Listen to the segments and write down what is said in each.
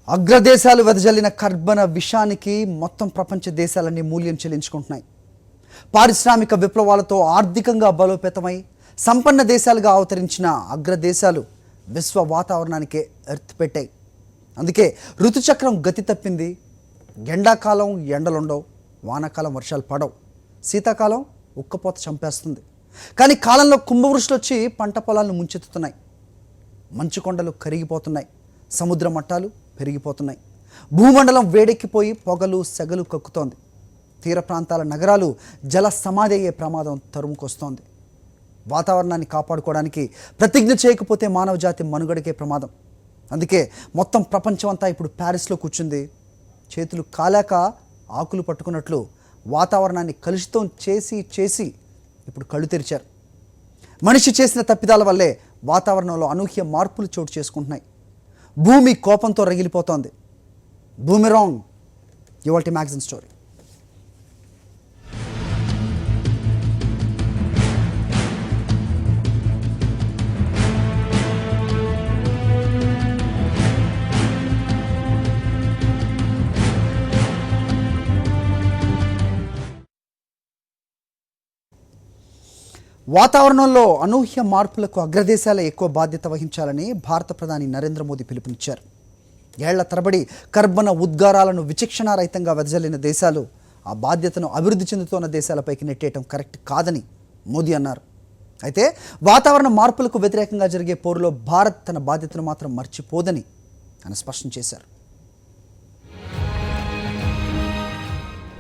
అగ్రదేశాలు వెదజల్లిన కర్బన విషానికి మొత్తం ప్రపంచ దేశాలన్నీ మూల్యం చెల్లించుకుంటున్నాయి. పారిశ్రామిక విప్లవాలతో ఆర్థికంగా బలోపేతమై సంపన్న దేశాలుగా అవతరించిన అగ్రదేశాలు విశ్వ వాతావరణానికే ఎర్త్ పెట్టాయి. అందుకే ఋతుచక్రం గతి తప్పింది. ఎండాకాలం ఎండలుండవు, వానాకాలం వర్షాలు పడవు, శీతాకాలం ఉక్కపోత చంపేస్తుంది. కానీ కాలంలో కుంభవృష్టిలు వచ్చి పంట పొలాలను ముంచెత్తుతున్నాయి. మంచు కొండలు కరిగిపోతున్నాయి, సముద్ర మట్టాలు పెరిగిపోతున్నాయి, భూమండలం వేడెక్కిపోయి పొగలు సెగలు కక్కుతోంది. తీర ప్రాంతాల నగరాలు జల సమాధి అయ్యే ప్రమాదం తరుముకొస్తోంది. వాతావరణాన్ని కాపాడుకోవడానికి ప్రతిజ్ఞ చేయకపోతే మానవ జాతి మనుగడకే ప్రమాదం. అందుకే మొత్తం ప్రపంచం అంతా ఇప్పుడు ప్యారిస్లో కూర్చుంది. చేతులు కాలాక ఆకులు పట్టుకున్నట్లు వాతావరణాన్ని కలుషితం చేసి చేసి ఇప్పుడు కళ్ళు తెరిచారు. మనిషి చేసిన తప్పిదాల వల్లే వాతావరణంలో అనూహ్య మార్పులు చోటు చేసుకుంటున్నాయి. భూమి కోపంతో రగిలిపోతోంది. బూమెరాంగ్ ఇవాల్టి మ్యాగజైన్ స్టోరీ. వాతావరణంలో అనూహ్య మార్పులకు అగ్రదేశాలే ఎక్కువ బాధ్యత వహించాలని భారత ప్రధాని నరేంద్ర మోదీ పిలుపునిచ్చారు. ఏళ్ల తరబడి కర్బన ఉద్గారాలను విచక్షణారహితంగా వెదజల్లిన దేశాలు ఆ బాధ్యతను అభివృద్ధి చెందుతున్న దేశాలపైకి నెట్టేయటం కరెక్ట్ కాదని మోదీ అన్నారు. అయితే వాతావరణ మార్పులకు వ్యతిరేకంగా జరిగే పోరులో భారత్ తన బాధ్యతను మాత్రం మర్చిపోదని ఆయన స్పష్టం చేశారు.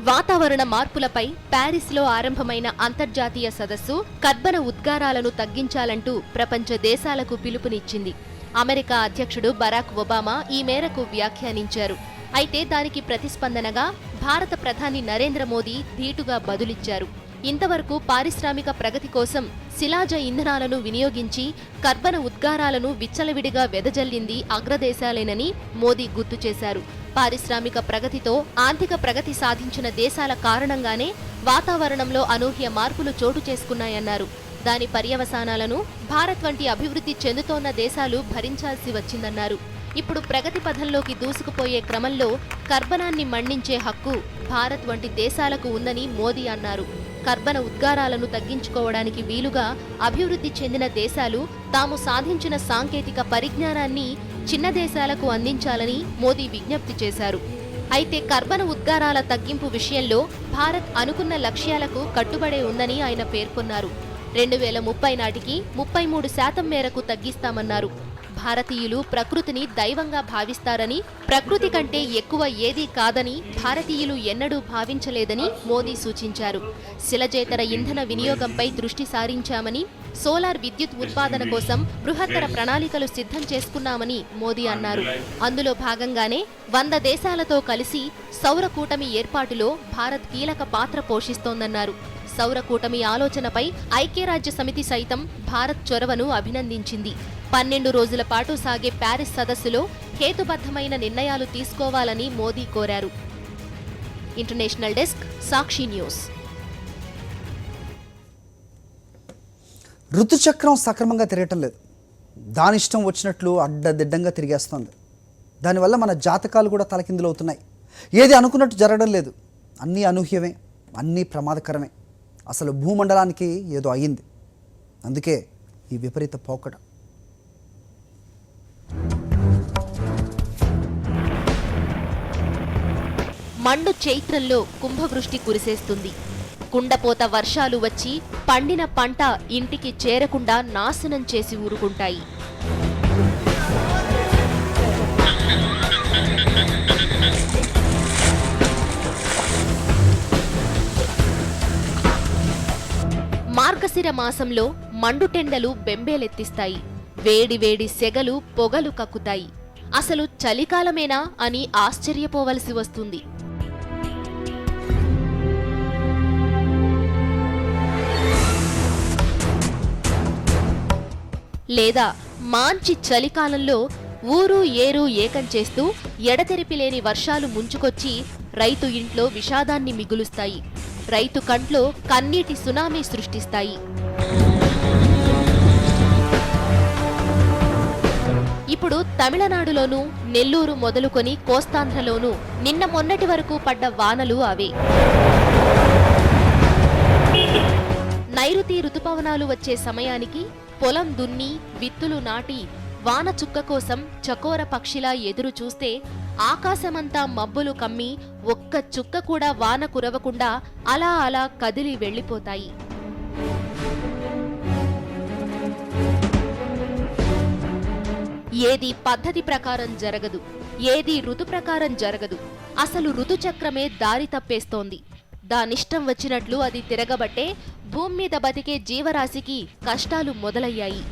వాతావరణ మార్పులపై ప్యారిస్లో ఆరంభమైన అంతర్జాతీయ సదస్సు కర్బన ఉద్గారాలను తగ్గించాలంటూ ప్రపంచ దేశాలకు పిలుపునిచ్చింది. అమెరికా అధ్యక్షుడు బరాక్ ఒబామా ఈ మేరకు వ్యాఖ్యానించారు. అయితే దానికి ప్రతిస్పందనగా భారత ప్రధాని నరేంద్ర మోదీ ధీటుగా బదులిచ్చారు. ఇంతవరకు పారిశ్రామిక ప్రగతి కోసం శిలాజ ఇంధనాలను వినియోగించి కర్బన ఉద్గారాలను విచ్చలవిడిగా వెదజల్లింది అగ్రదేశాలేనని మోదీ గుర్తు చేశారు. పారిశ్రామిక ప్రగతితో ఆర్థిక ప్రగతి సాధించిన దేశాల కారణంగానే వాతావరణంలో అనూహ్య మార్పులు చోటు చేసుకున్నాయన్నారు. దాని పర్యవసానాలను భారత్ వంటి అభివృద్ధి చెందుతోన్న దేశాలు భరించాల్సి వచ్చిందన్నారు. ఇప్పుడు ప్రగతి పథంలోకి దూసుకుపోయే క్రమంలో కర్బనాన్ని మళ్లించే హక్కు భారత్ వంటి దేశాలకు ఉందని మోదీ అన్నారు. కర్బన ఉద్గారాలను తగ్గించుకోవడానికి వీలుగా అభివృద్ధి చెందిన దేశాలు తాము సాధించిన సాంకేతిక పరిజ్ఞానాన్ని చిన్న దేశాలకు అందించాలని మోదీ విజ్ఞప్తి చేశారు. అయితే కర్బన ఉద్గారాల తగ్గింపు విషయంలో భారత్ అనుకున్న లక్ష్యాలకు కట్టుబడే ఉందని ఆయన పేర్కొన్నారు. 2030 నాటికి 33% మేరకు తగ్గిస్తామన్నారు. భారతీయులు ప్రకృతిని దైవంగా భావిస్తారని, ప్రకృతి కంటే ఎక్కువ ఏదీ కాదని భారతీయులు ఎన్నడూ భావించలేదని మోదీ సూచించారు. శిలజేతర ఇంధన వినియోగంపై దృష్టి సారించామని, సోలార్ విద్యుత్ ఉత్పాదన కోసం బృహత్తర ప్రణాళికలు సిద్ధం చేసుకున్నామని మోదీ అన్నారు. అందులో భాగంగానే 100 దేశాలతో కలిసి సౌర కూటమి ఏర్పాటులో భారత్ కీలక పాత్ర పోషిస్తోందన్నారు. సౌర కూటమి ఆలోచనపై ఐక్యరాజ్య సమితి సైతం భారత్ చొరవను అభినందించింది. 12 రోజుల పాటు సాగే ప్యారిస్ సదస్సులో హేతుబద్ధమైన నిర్ణయాలు తీసుకోవాలని మోదీ కోరారు. ఇంటర్నేషనల్ డెస్క్, సాక్షి న్యూస్. ఋతుచక్రం సక్రమంగా తిరగటం లేదు. దాని ఇష్టం వచ్చినట్లు అడ్డదిడ్డంగా తిరిగేస్తోంది. దానివల్ల మన జాతకాలు కూడా తలకిందులవుతున్నాయి. ఏది అనుకున్నట్టు జరగడం లేదు. అన్నీ అనూహ్యమే, అన్నీ ప్రమాదకరమే. అసలు భూమండలానికి ఏదో అయ్యింది. అందుకే ఈ విపరీత పోకడ. మండు చైత్రంలో కుంభవృష్టి కురిసేస్తుంది. కుండపోత వర్షాలు వచ్చి పండిన పంట ఇంటికి చేరకుండా నాశనం చేసి ఊరుకుంటాయి. మార్గశిర మాసంలో మండుటెండలు బెంబేలెత్తిస్తాయి. వేడివేడి సెగలు పొగలు కక్కుతాయి. అసలు చలికాలమేనా అని ఆశ్చర్యపోవలసి వస్తుంది. లేదా మాంచి చలికాలంలో ఊరు ఏరు ఏకం చేస్తూ ఎడతెరిపిలేని వర్షాలు ముంచుకొచ్చి రైతు ఇంట్లో విషాదాన్ని మిగులుస్తాయి. రైతు కంట్లో కన్నీటి సునామీ సృష్టిస్తాయి. ఇప్పుడు తమిళనాడులోనూ, నెల్లూరు మొదలుకొని కోస్తాంధ్రలోనూ నిన్న మొన్నటి వరకు పడ్డ వానలు అవే. నైరుతి రుతుపవనాలు వచ్చే సమయానికి పొలం దున్ని, విత్తులు నాటి, వాన చుక్క కోసం చకోర పక్షిలా ఎదురు చూస్తే ఆకాశమంతా మబ్బులు కమ్మి ఒక్క చుక్క కూడా వాన కురవకుండా అలా అలా కదిలి వెళ్ళిపోతాయి. ఏది పద్ధతి ప్రకారం జరగదు, ఏది ఋతు ప్రకారం జరగదు. అసలు ఋతుచక్రమే దారి తప్పేస్తోంది. దానిష్టం వచ్చినట్లు అది తిరగబట్టే భూమి మీద బతికే జీవరాశికి కష్టాలు మొదలయ్యాయి.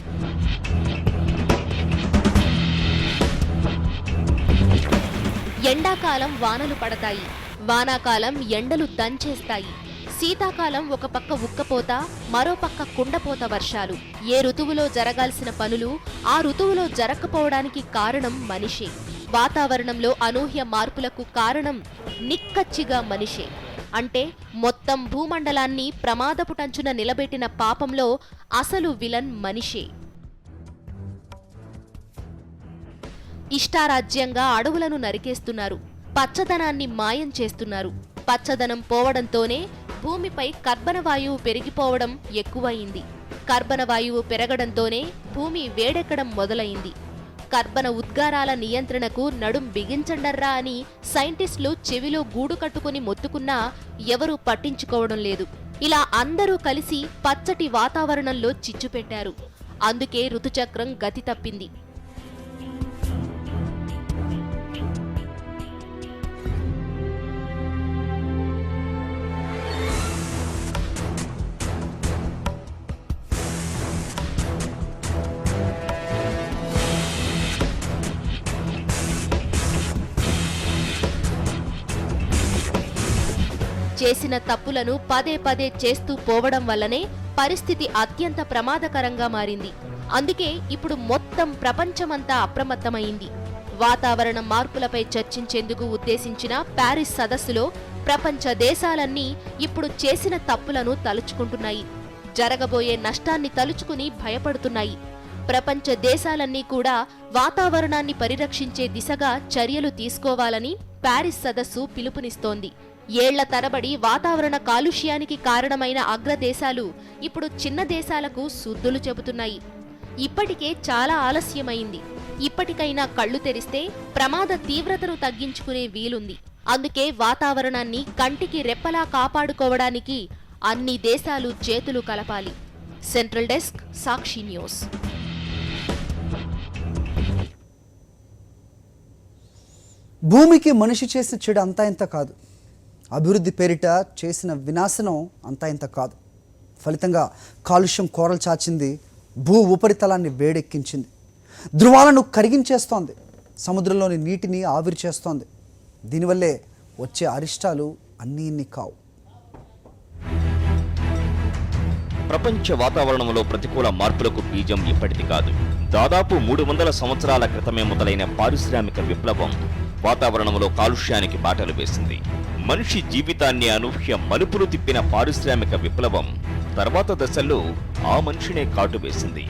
ఎండాకాలం వానలు పడతాయి, వానాకాలం ఎండలు దంచేస్తాయి. శీతాకాలం ఒక పక్క ఉక్కపోత, మరో పక్క కుండపోత వర్షాలు. ఏ ఋతువులో జరగాల్సిన పనులు ఆ ఋతువులో జరగకపోవడానికి కారణం మనిషే. వాతావరణంలో అనూహ్య మార్పులకు కారణం నిక్కచ్చిగా మనిషే. అంటే మొత్తం భూమండలాన్ని ప్రమాదపుటంచున నిలబెట్టిన పాపంలో అసలు విలన్ మనిషే. ఇష్టారాజ్యంగా అడవులను నరికేస్తున్నారు, పచ్చదనాన్ని మాయం చేస్తున్నారు. పచ్చదనం పోవడంతోనే భూమిపై కర్బన వాయువు పెరిగిపోవడం ఎక్కువయింది. కర్బన వాయువు పెరగడంతోనే భూమి వేడెక్కడం మొదలైంది. కర్బన ఉద్గారాల నియంత్రణకు నడుం బిగించండర్రా అని సైంటిస్టులు చెవిలో గూడు కట్టుకుని మొత్తుకున్నా ఎవరూ పట్టించుకోవడం లేదు. ఇలా అందరూ కలిసి పచ్చటి వాతావరణంలో చిచ్చు పెట్టారు. అందుకే ఋతుచక్రం గతి తప్పింది. చేసిన తప్పులను పదే పదే చేస్తూ పోవడం వల్లనే పరిస్థితి అత్యంత ప్రమాదకరంగా మారింది. అందుకే ఇప్పుడు మొత్తం ప్రపంచమంతా అప్రమత్తమైంది. వాతావరణ మార్పులపై చర్చించేందుకు ఉద్దేశించిన ప్యారిస్ సదస్సులో ప్రపంచ దేశాలన్నీ ఇప్పుడు చేసిన తప్పులను తలుచుకుంటున్నాయి. జరగబోయే నష్టాన్ని తలుచుకుని భయపడుతున్నాయి. ప్రపంచ దేశాలన్నీ కూడా వాతావరణాన్ని పరిరక్షించే దిశగా చర్యలు తీసుకోవాలని ప్యారిస్ సదస్సు పిలుపునిస్తోంది. ఏళ్ల తరబడి వాతావరణ కాలుష్యానికి కారణమైన అగ్రదేశాలు ఇప్పుడు చిన్న దేశాలకు సుద్దులు చెబుతున్నాయి. ఇప్పటికే చాలా ఆలస్యమైంది. ఇప్పటికైనా కళ్ళు తెరిస్తే ప్రమాద తీవ్రతను తగ్గించుకునే వీలుంది. అందుకే వాతావరణాన్ని కంటికి రెప్పలా కాపాడుకోవడానికి అన్ని దేశాలు చేతులు కలపాలి. సెంట్రల్ డెస్క్, సాక్షి న్యూస్. భూమికి మనిషి చేసిన చెడు అంతా ఇంత కాదు. అభివృద్ధి పేరిట చేసిన వినాశనం అంతా ఇంత కాదు. ఫలితంగా కాలుష్యం కోరలు చాచింది, భూ ఉపరితలాన్ని వేడెక్కించింది, ధృవాలను కరిగించేస్తోంది, సముద్రంలోని నీటిని ఆవిరి చేస్తోంది. దీనివల్లే వచ్చే అరిష్టాలు అన్నీ ఇన్ని కావు. ప్రపంచ వాతావరణంలో ప్రతికూల మార్పులకు బీజం ఇప్పటిది కాదు. దాదాపు 300 సంవత్సరాల క్రితమే మొదలైన పారిశ్రామిక విప్లవం వాతావరణంలో కాలుష్యానికి బాటలు వేసింది. మనిషి జీవితాన్ని అనూహ్య మలుపులు తిప్పిన పారిశ్రామిక విప్లవం తర్వాత దశల్లో ఆ మనిషినే కాటువేసింది.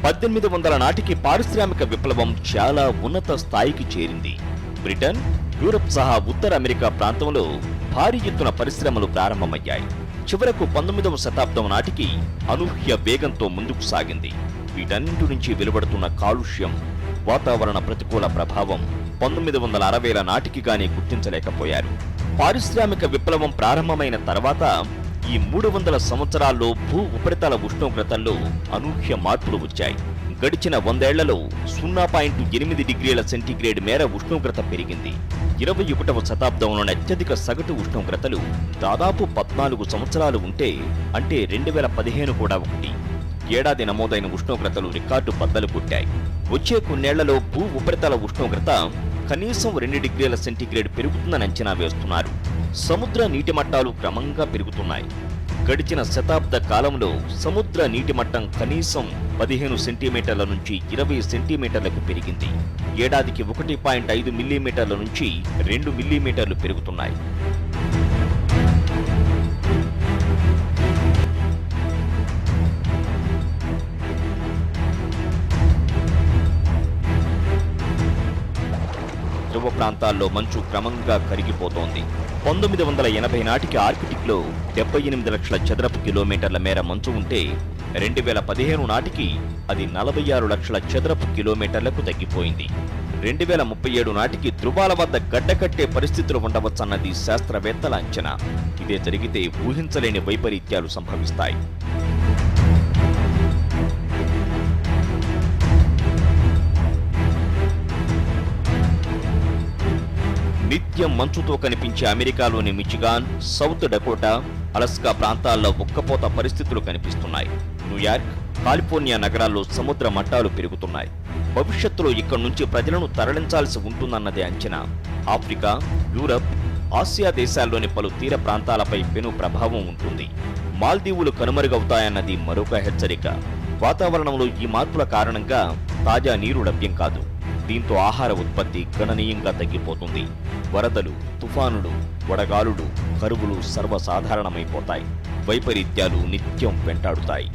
1800 నాటికి పారిశ్రామిక విప్లవం చాలా ఉన్నత స్థాయికి చేరింది. బ్రిటన్, యూరప్ సహా ఉత్తర అమెరికా ప్రాంతంలో భారీ ఎత్తున పరిశ్రమలు ప్రారంభమయ్యాయి. చివరకు 19వ శతాబ్దం నాటికి అనూహ్య వేగంతో ముందుకు సాగింది. వీటన్నింటి నుంచి వెలువడుతున్న కాలుష్యం, వాతావరణ ప్రతికూల ప్రభావం 1960ల నాటికి గానీ గుర్తించలేకపోయారు. పారిశ్రామిక విప్లవం ప్రారంభమైన తర్వాత ఈ 300 సంవత్సరాల్లో భూ ఉపరితల ఉష్ణోగ్రతల్లో అనూహ్య మార్పులు వచ్చాయి. గడిచిన 100 ఏళ్లలో 0.8 డిగ్రీల సెంటీగ్రేడ్ మేర ఉష్ణోగ్రత పెరిగింది. 21వ శతాబ్దంలోని అత్యధిక సగటు ఉష్ణోగ్రతలు దాదాపు 14 సంవత్సరాలు ఉంటే, అంటే 2015 కూడా ఒకటి. ఏడాది నమోదైన ఉష్ణోగ్రతలు రికార్డు బద్దలు కొట్టాయి. వచ్చే కొన్నేళ్లలో భూ ఉపరితల ఉష్ణోగ్రత కనీసం 2 డిగ్రీల సెంటీగ్రేడ్ పెరుగుతుందని అంచనా వేస్తున్నారు. సముద్ర నీటి మట్టాలు క్రమంగా పెరుగుతున్నాయి. గడిచిన శతాబ్ద కాలంలో సముద్ర నీటి మట్టం కనీసం 15 సెంటీమీటర్ల నుంచి 20 సెంటీమీటర్లకు పెరిగింది. ఏడాదికి 1.5 మిల్లీమీటర్ల నుంచి 2 మిల్లీమీటర్లు పెరుగుతున్నాయి. ధ్రువ ప్రాంతాల్లో మంచు క్రమంగా కరిగిపోతోంది. 1980 నాటికి ఆర్కిటిక్లో 78 లక్షల చదరపు కిలోమీటర్ల మేర మంచు ఉంటే 2015 నాటికి అది 46 లక్షల చదరపు కిలోమీటర్లకు తగ్గిపోయింది. 2037 నాటికి ధృవాల వద్ద గడ్డకట్టే పరిస్థితులు ఉండవచ్చన్నది శాస్త్రవేత్తల అంచనా. ఇదే జరిగితే ఊహించలేని వైపరీత్యాలు సంభవిస్తాయి. నిత్యం మంచుతో కనిపించే అమెరికాలోని మిచిగాన్, సౌత్ డకోటా, అలస్కా ప్రాంతాల్లో ఉక్కపోత పరిస్థితులు కనిపిస్తున్నాయి. న్యూయార్క్, కాలిఫోర్నియా నగరాల్లో సముద్ర మట్టాలు పెరుగుతున్నాయి. భవిష్యత్తులో ఇక్కడి నుంచి ప్రజలను తరలించాల్సి ఉంటుందన్నదే అంచనా. ఆఫ్రికా, యూరప్, ఆసియా దేశాల్లోని పలు తీర ప్రాంతాలపై పెను ప్రభావం ఉంటుంది. మాల్దీవులు కనుమరుగవుతాయన్నది మరొక హెచ్చరిక. వాతావరణంలో ఈ మార్పుల కారణంగా తాజా నీరు లభ్యం కాదు. దీంతో ఆహార ఉత్పత్తి గణనీయంగా తగ్గిపోతుంది. వరదలు, తుఫానులు, వడగాలులు, కరువులు సర్వసాధారణమైపోతాయి. వైపరీత్యాలు నిత్యం వెంటాడుతాయి.